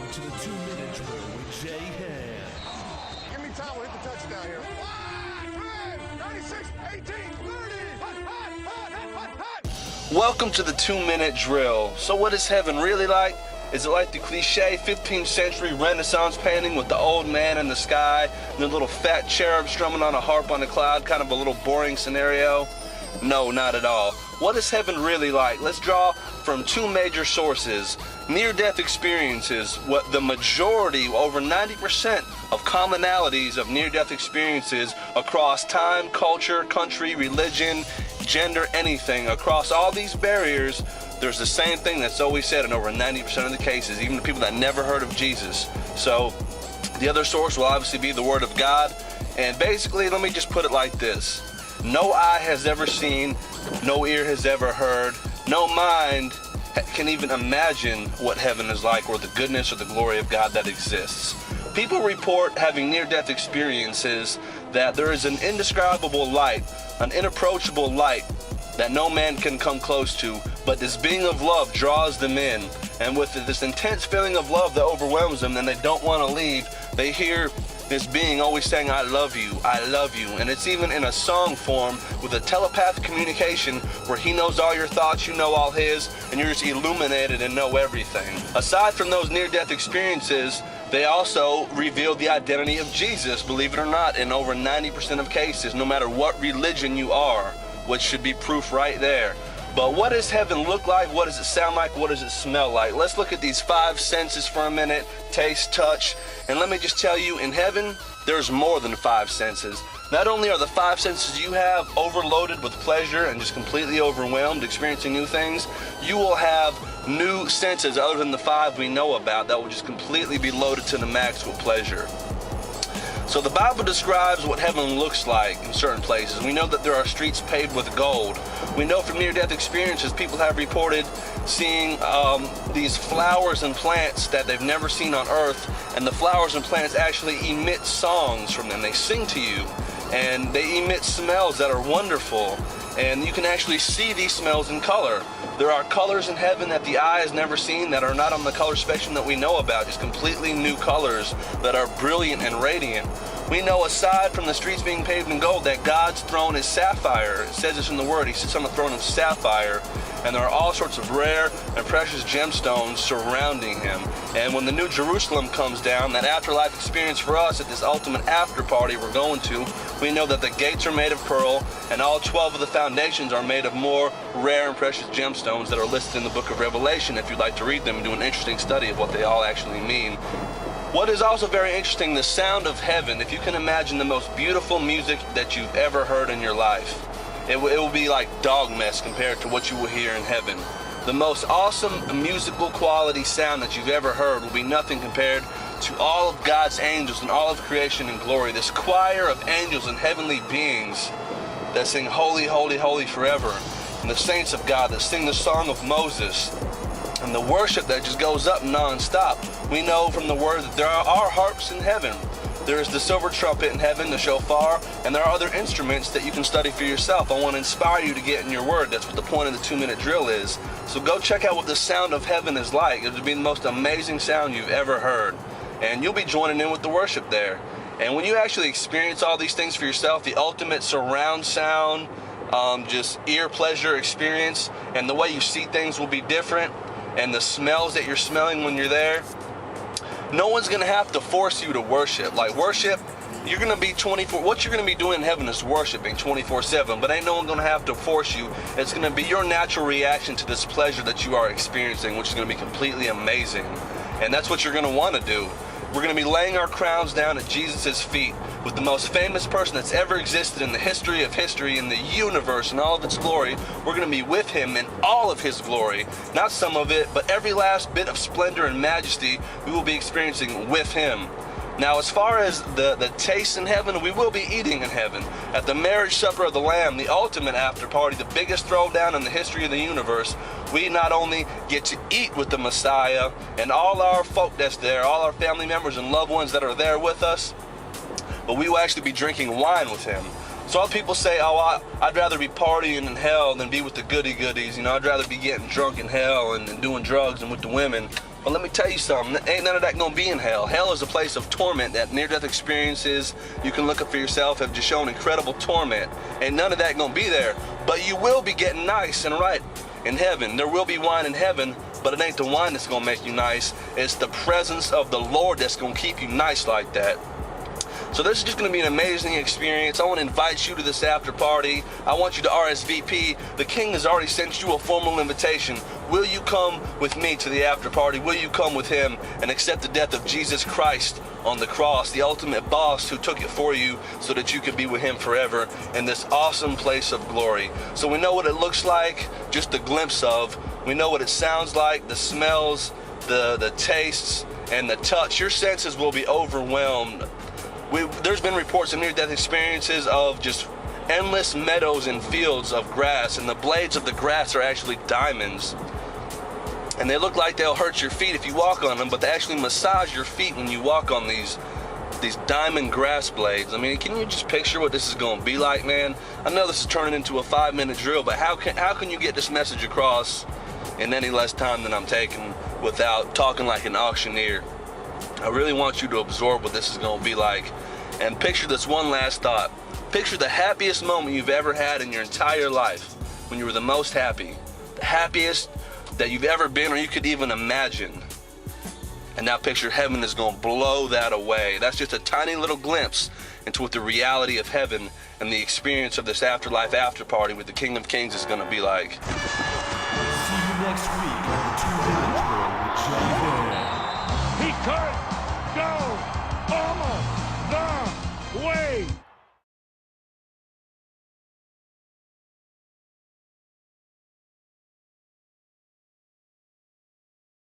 Welcome to the 2-minute drill with Jay Ham. Give me time, we'll hit the touchdown here. 36, 18, 30. Welcome to the 2-minute drill. So what is heaven really like? Is it like the cliche 15th century Renaissance painting with the old man in the sky and the little fat cherub strumming on a harp on a cloud, kind of a little boring scenario? No, not at all. What is heaven really like? Let's draw from two major sources. Near-death experiences. What the majority, over 90% of commonalities of near-death experiences across time, culture, country, religion, gender, anything. Across all these barriers, there's the same thing that's always said in over 90% of the cases, even the people that never heard of Jesus. So the other source will obviously be the Word of God. And basically, let me just put it like this. No eye has ever seen, no ear has ever heard, no mind can even imagine what heaven is like or the goodness or the glory of God that exists. People report having near-death experiences that there is an indescribable light, an inapproachable light that no man can come close to, but this being of love draws them in. And with this intense feeling of love that overwhelms them and they don't want to leave, they hear this being always saying, I love you, I love you. And it's even in a song form with a telepathic communication where he knows all your thoughts, you know all his, and you're just illuminated and know everything. Aside from those near-death experiences, they also reveal the identity of Jesus, believe it or not, in over 90% of cases, no matter what religion you are, which should be proof right there. But what does heaven look like? What does it sound like? What does it smell like? Let's look at these five senses for a minute: taste, touch. And let me just tell you, in heaven, there's more than five senses. Not only are the five senses you have overloaded with pleasure and just completely overwhelmed, experiencing new things, you will have new senses other than the five we know about that will just completely be loaded to the max with pleasure. So the Bible describes what heaven looks like in certain places. We know that there are streets paved with gold. We know from near-death experiences, people have reported seeing these flowers and plants that they've never seen on earth, and the flowers and plants actually emit songs from them. They sing to you, and they emit smells that are wonderful, and you can actually see these smells in color. There are colors in heaven that the eye has never seen that are not on the color spectrum that we know about, just completely new colors that are brilliant and radiant. We know, aside from the streets being paved in gold, that God's throne is sapphire. It says this in the Word. He sits on the throne of sapphire, and there are all sorts of rare and precious gemstones surrounding him. And when the New Jerusalem comes down, that afterlife experience for us at this ultimate after party we're going to, we know that the gates are made of pearl, and all 12 of the foundations are made of more rare and precious gemstones that are listed in the book of Revelation, if you'd like to read them and do an interesting study of what they all actually mean. What is also very interesting, the sound of heaven. If you can imagine the most beautiful music that you've ever heard in your life, it will be like dog mess compared to what you will hear in heaven. The most awesome musical quality sound that you've ever heard will be nothing compared to all of God's angels and all of creation in glory. This choir of angels and heavenly beings that sing holy, holy, holy forever. And the saints of God that sing the song of Moses. And the worship that just goes up non-stop. We know from the Word that there are harps in heaven. There is the silver trumpet in heaven, the shofar, and there are other instruments that you can study for yourself. I want to inspire you to get in your Word. That's what the point of the 2-minute drill is. So go check out what the sound of heaven is like. It'll be the most amazing sound you've ever heard. And you'll be joining in with the worship there. And when you actually experience all these things for yourself, the ultimate surround sound, just ear pleasure experience, and the way you see things will be different, and the smells that you're smelling when you're there, no one's going to have to force you to worship. Like worship, you're going to be 24, what you're going to be doing in heaven is worshiping 24/7, but ain't no one going to have to force you. It's going to be your natural reaction to this pleasure that you are experiencing, which is going to be completely amazing. And that's what you're going to want to do. We're going to be laying our crowns down at Jesus' feet with the most famous person that's ever existed in the history of history, in the universe, and all of its glory. We're going to be with him in all of his glory. Not some of it, but every last bit of splendor and majesty we will be experiencing with him. Now, as far as the taste in heaven, we will be eating in heaven. At the marriage supper of the Lamb, the ultimate after party, the biggest throwdown in the history of the universe, we not only get to eat with the Messiah and all our folk that's there, all our family members and loved ones that are there with us, but we will actually be drinking wine with him. So other people say, oh, I'd rather be partying in hell than be with the goody-goodies. You know, I'd rather be getting drunk in hell and doing drugs and with the women. But let me tell you something, ain't none of that gonna be in hell. Hell is a place of torment that near-death experiences, you can look up for yourself, have just shown incredible torment. Ain't none of that gonna be there. But you will be getting nice and right in heaven. There will be wine in heaven, but it ain't the wine that's gonna make you nice. It's the presence of the Lord that's gonna keep you nice like that. So this is just going to be an amazing experience. I want to invite you to this after party. I want you to RSVP. The King has already sent you a formal invitation. Will you come with me to the after party? Will you come with him and accept the death of Jesus Christ on the cross, the ultimate boss who took it for you so that you could be with him forever in this awesome place of glory? So we know what it looks like, just a glimpse of. We know what it sounds like, the smells, the tastes, and the touch. Your senses will be overwhelmed. There's been reports of near-death experiences of just endless meadows and fields of grass, and the blades of the grass are actually diamonds. And they look like they'll hurt your feet if you walk on them, but they actually massage your feet when you walk on these diamond grass blades. I mean, can you just picture what this is going to be like, man? I know this is turning into a 5-minute drill, but how can you get this message across in any less time than I'm taking without talking like an auctioneer? I really want you to absorb what this is going to be like. And picture this one last thought. Picture the happiest moment you've ever had in your entire life, when you were the most happy. The happiest that you've ever been or you could even imagine. And now picture heaven is going to blow that away. That's just a tiny little glimpse into what the reality of heaven and the experience of this afterlife after party with the King of Kings is going to be like. See you next week.